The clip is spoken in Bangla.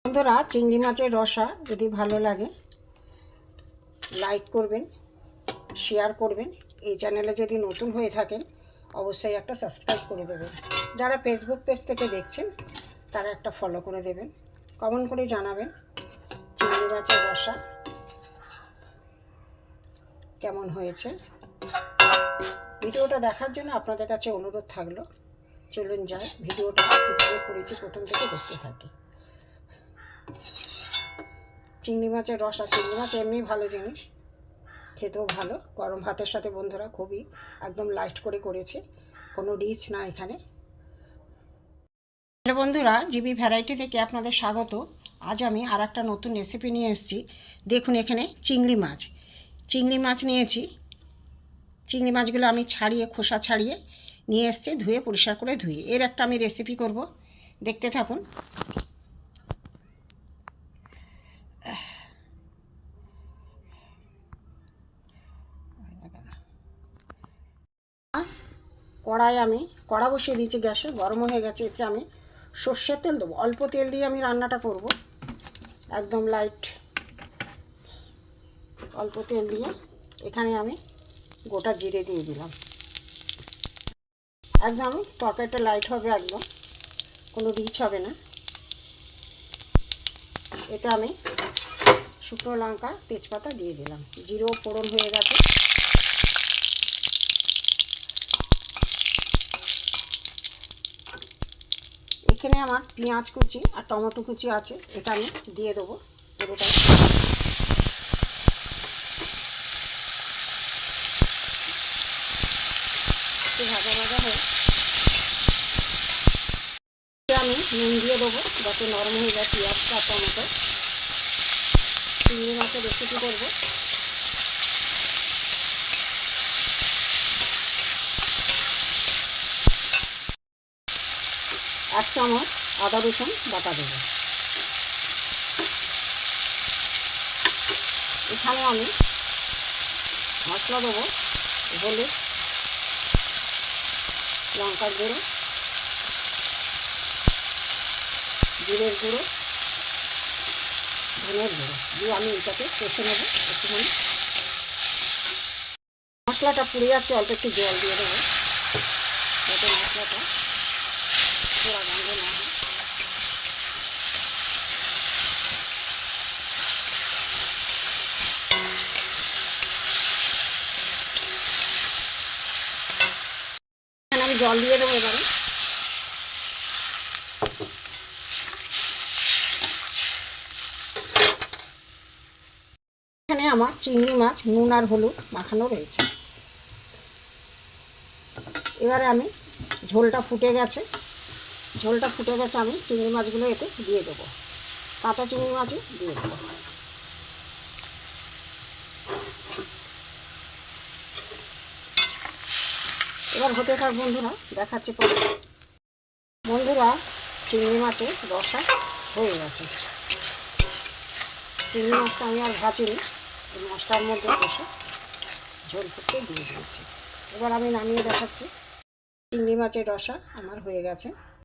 বন্ধুরা, চিংড়ি মাছের রসা যদি ভালো লাগে লাইক করবেন, শেয়ার করবেন। এই চ্যানেলে যদি নতুন হয়ে থাকেন অবশ্যই একটা সাবস্ক্রাইব করে দেবেন। যারা ফেসবুক পেজ থেকে দেখছেন তারা একটা ফলো করে দেবেন। কমেন্ট করে জানাবেন চিংড়ি মাছের রসা কেমন হয়েছে। ভিডিওটা দেখার জন্য আপনাদের কাছে অনুরোধ থাকলো। চলুন যাই, ভিডিওটা কীভাবে করেছি প্রথম থেকে দেখতে থাকি। চিংড়ি মাছের রসা, চিংড়ি মাছ এমনি ভালো জিনিস, খেতেও ভালো। গরম ভাতের সাথে বন্ধুরা খুবই একদম লাইট করে করেছি, কোনো রিচ না এখানে। বন্ধুরা, জিবি ভ্যারাইটি থেকে আপনাদের স্বাগত। আজ আমি আর একটা নতুন রেসিপি নিয়ে এসেছি। দেখুন, এখানে চিংড়ি মাছ নিয়েছি। চিংড়ি মাছগুলো আমি ছাড়িয়ে, খোসা ছাড়িয়ে নিয়ে এসেছি, ধুয়ে পরিষ্কার করে ধুয়ে এর একটা আমি রেসিপি করব। দেখতে থাকুন। কড়া বসিয়ে দিয়েছি গ্যাসে, গরম হয়ে গেছে। এতে আমি সর্ষের তেল দেবো। অল্প তেল দিয়ে আমি রান্নাটা করব, একদম লাইট। অল্প তেল দিয়ে এখানে আমি গোটা জিরে দিয়ে দিলাম। একদম তরকারিটা লাইট হবে, একদম কোনো রিচ হবে না। এটা আমি শুকনো লঙ্কা, তেজপাতা দিয়ে দিলাম। জিরেও ফোড়ন হয়ে গেছে। এখানে আমার পেঁয়াজ কুচি আর টমেটো কুচি আছে, এটা আমি দিয়ে দেবো পুরোটাই। একটু ভাজা ভাজা হয়ে আমি নুন দিয়ে দেবো যাতে নরম হয়ে যায় পেঁয়াজটা আর টমেটো। চিংড়ি মাছের রেসিপি করবো। এক চামচ আদা রসুন বাটা দেবো। এখানে আমি মশলা দেবো, হলুদ, লঙ্কার গুঁড়ো, জিরের গুঁড়ো, ধনের গুঁড়ো দিয়ে আমি এটাকে কষে নেবো একটুখানি। মশলাটা পুড়ে যাচ্ছে, অল্প একটু জল দিয়ে দেবো যাতে মশলাটা পোড়া গন্ধ না হয়। এখানে আমি জল দিয়ে দেবো এবারে। এখানে আমার চিংড়ি মাছ নুন আর হলুদ মাখানো রয়েছে। এবারে আমি ঝোলটা ফুটে গেছে, আমি চিংড়ি মাছগুলো এতে দিয়ে দেবো। কাঁচা চিংড়ি মাছই দিয়ে দেবো। এবার হতে থাক বন্ধুরা, দেখাচ্ছি পরে। বন্ধুরা, চিংড়ি মাছের রসা হয়ে গেছে। চিংড়ি মাছটা আমি আর ভাজিনি, এই মশলার মধ্যে বসে ঝোল ফুটতে দিয়ে দিয়েছি। এবার আমি নামিয়ে দেখাচ্ছি। চিংড়ি মাছের রসা আমার হয়ে গেছে।